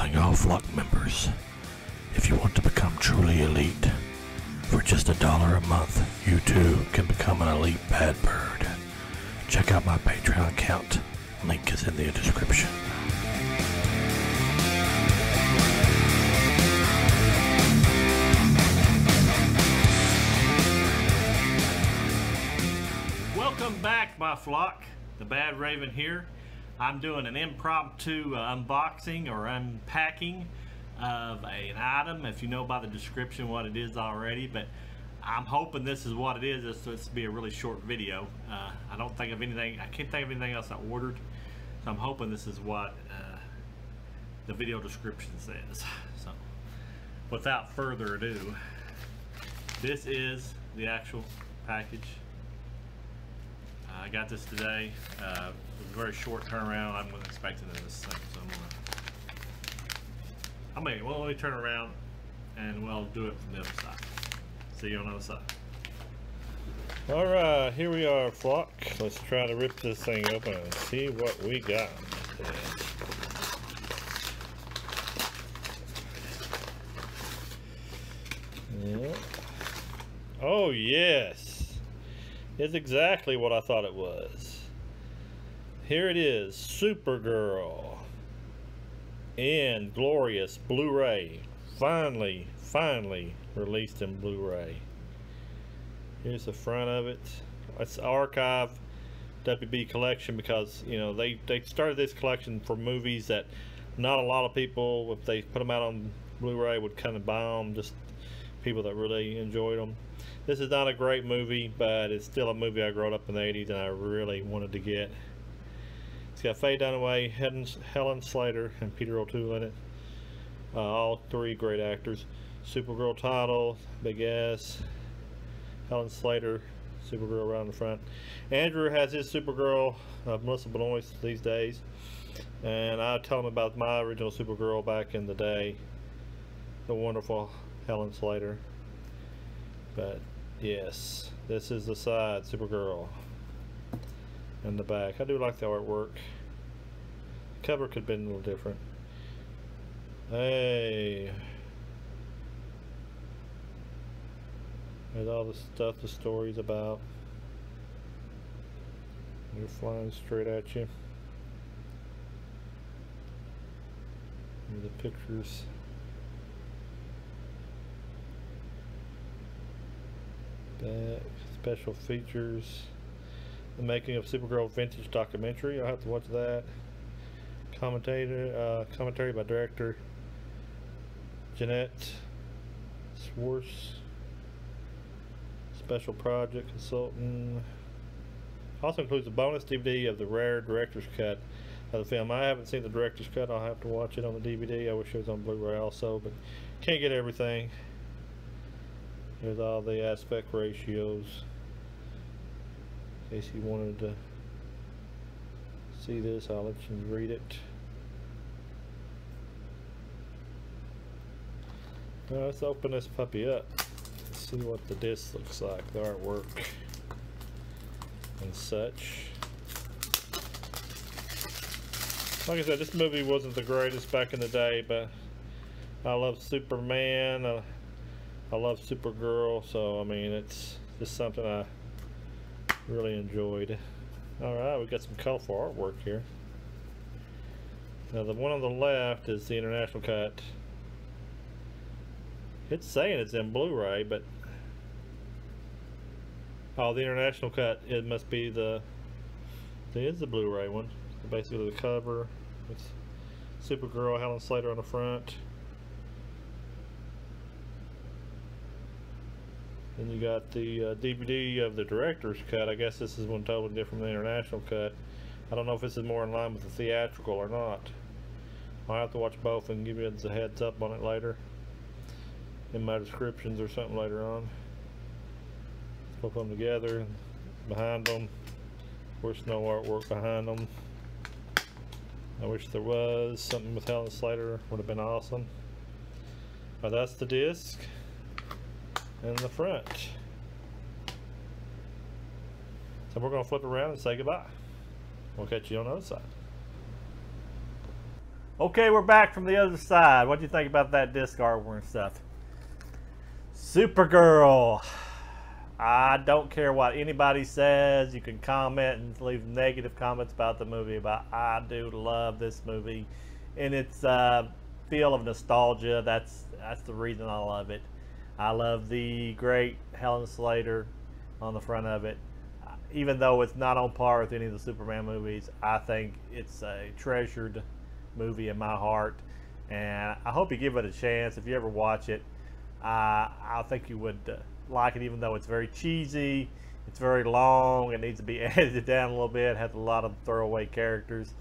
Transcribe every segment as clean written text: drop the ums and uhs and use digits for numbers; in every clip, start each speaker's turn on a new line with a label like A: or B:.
A: Calling all flock members. If you want to become truly elite, for just $1 a month, you too can become an elite bad bird. Check out my Patreon account. Link is in the description.
B: Welcome back, my flock. The Badraven here. I'm doing an impromptu unboxing or unpacking of an item, if you know by the description what it is already, but I'm hoping this is what it is. This will be a really short video. I don't think of anything, I can't think of anything else I ordered, so I'm hoping this is what the video description says. So without further ado, this is the actual package. I got this today. It was a very short turnaround. I wasn't expecting this thing, so let me turn around and we'll do it from the other side. See you on the other side. Alright, here we are, flock. Let's try to rip this thing open and see what we got today. Yeah. Oh yes! It's exactly what I thought it was. Here it is, Supergirl and glorious Blu-ray. Finally released in Blu-ray. Here's the front of it. It's archive WB collection because, you know, they started this collection for movies that not a lot of people, if they put them out on Blu-ray, would kind of buy them. Just people that really enjoyed them. This is not a great movie, but it's still a movie I grew up in the 80s and I really wanted to get. It's got Faye Dunaway, Helen Slater, and Peter O'Toole in it. All three great actors. Supergirl title, big S. Helen Slater, Supergirl around the front. Andrew has his Supergirl, Melissa Benoist these days. And I tell him about my original Supergirl back in the day. The wonderful Helen Slater. But yes, this is the side, Supergirl, and the back. I do like the artwork. The cover could have been a little different. Hey, there's all the stuff the story's about. They're flying straight at you. And the pictures. Back, special features, the making of Supergirl vintage documentary. I'll have to watch that. Commentary by director Jeanette Swartz. Special project consultant. Also includes a bonus DVD of the rare director's cut of the film. I haven't seen the director's cut. I'll have to watch it on the DVD. I wish it was on Blu-ray also, but can't get everything. There's all the aspect ratios, in case you wanted to see this. I'll let you read it. Now let's open this puppy up. Let's see what the disc looks like, the artwork and such. Like I said, this movie wasn't the greatest back in the day, but I love Superman. I love Supergirl, so I mean, it's just something I really enjoyed. Alright, we got some colorful artwork here. Now the one on the left is the international cut. It's saying it's in Blu-ray, but oh, the international cut, it must be it is the Blu-ray one. Basically the cover, it's Supergirl, Helen Slater on the front. Then you got the DVD of the director's cut. I guess this is one totally different from the international cut. I don't know if this is more in line with the theatrical or not. I'll have to watch both and give you a heads up on it later in my descriptions or something later on. Let's put them together. Behind them, of course, no artwork behind them. I wish there was something with Helen Slater, would have been awesome. But that's the disc and the front. So we're going to flip around and say goodbye. We'll catch you on the other side. Okay, we're back from the other side. What do you think about that disc artwork and stuff? Supergirl. I don't care what anybody says. You can comment and leave negative comments about the movie, but I do love this movie. And its feel of nostalgia, that's the reason I love it. I love the great Helen Slater on the front of it. Even though it's not on par with any of the Superman movies, I think it's a treasured movie in my heart. And I hope you give it a chance. If you ever watch it, I think you would like it, even though it's very cheesy, it's very long, it needs to be edited down a little bit, has a lot of throwaway characters,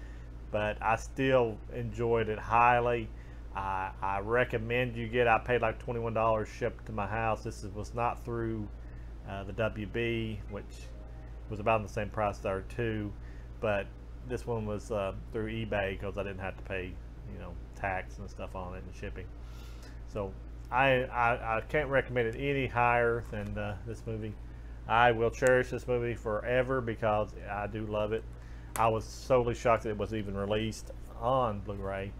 B: but I still enjoyed it highly. I recommend you get, I paid like $21 shipped to my house. This was not through the WB, which was about the same price there too, but this one was through eBay because I didn't have to pay, you know, tax and stuff on it and shipping. So I can't recommend it any higher than this movie. I will cherish this movie forever because I do love it. I was totally shocked that it was even released on Blu-ray,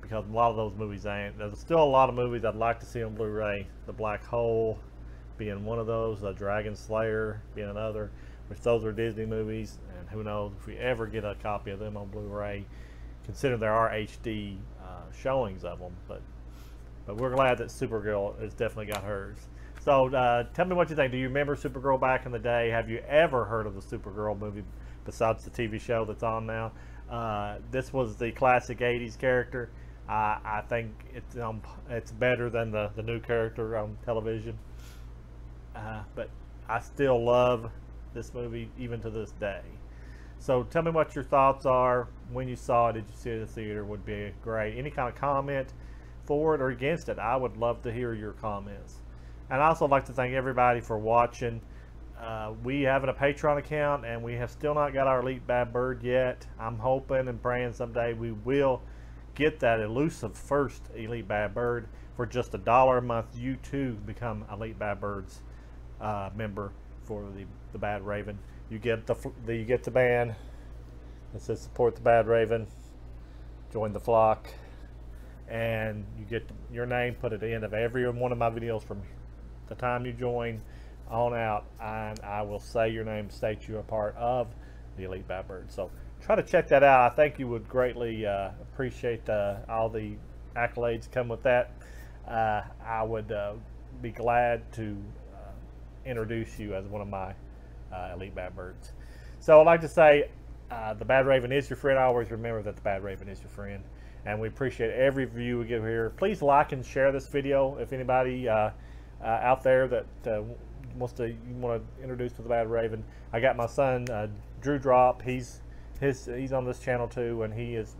B: because a lot of those movies ain't. There's still a lot of movies I'd like to see on Blu-ray. The Black Hole being one of those, The Dragon Slayer being another, which those are Disney movies, and who knows if we ever get a copy of them on Blu-ray, considering there are HD showings of them. But we're glad that Supergirl has definitely got hers. So tell me what you think. Do you remember Supergirl back in the day? Have you ever heard of the Supergirl movie besides the TV show that's on now? This was the classic 80s character. I think it's better than the new character on television. But I still love this movie even to this day. So tell me what your thoughts are when you saw it. Did you see it in the theater? Would be great. Any kind of comment for it or against it, I would love to hear your comments. And I also like to thank everybody for watching. We have a Patreon account, and we have still not got our Elite Bad Bird yet. I'm hoping and praying someday we will get that elusive first Elite Bad Bird. For just $1 a month, you too become Elite Bad Bird's member for the Badraven. You get the band that says support the Badraven, join the flock, and you get your name put at the end of every one of my videos from the time you join on out, and I will say your name, state you are part of the Elite Bad Bird. So try to check that out. I think you would greatly appreciate all the accolades come with that. I would be glad to introduce you as one of my Elite Bad Birds. So I'd like to say the Badraven is your friend. I always remember that the Badraven is your friend, and we appreciate every view we get here. Please like and share this video if anybody out there that wants to introduce to the Badraven. I got my son Drew Drop. He's on this channel too, and he is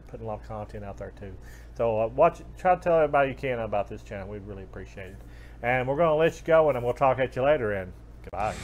B: putting a lot of content out there too. So try to tell everybody you can about this channel. We'd really appreciate it. And we're going to let you go, and we'll talk at you later, and goodbye.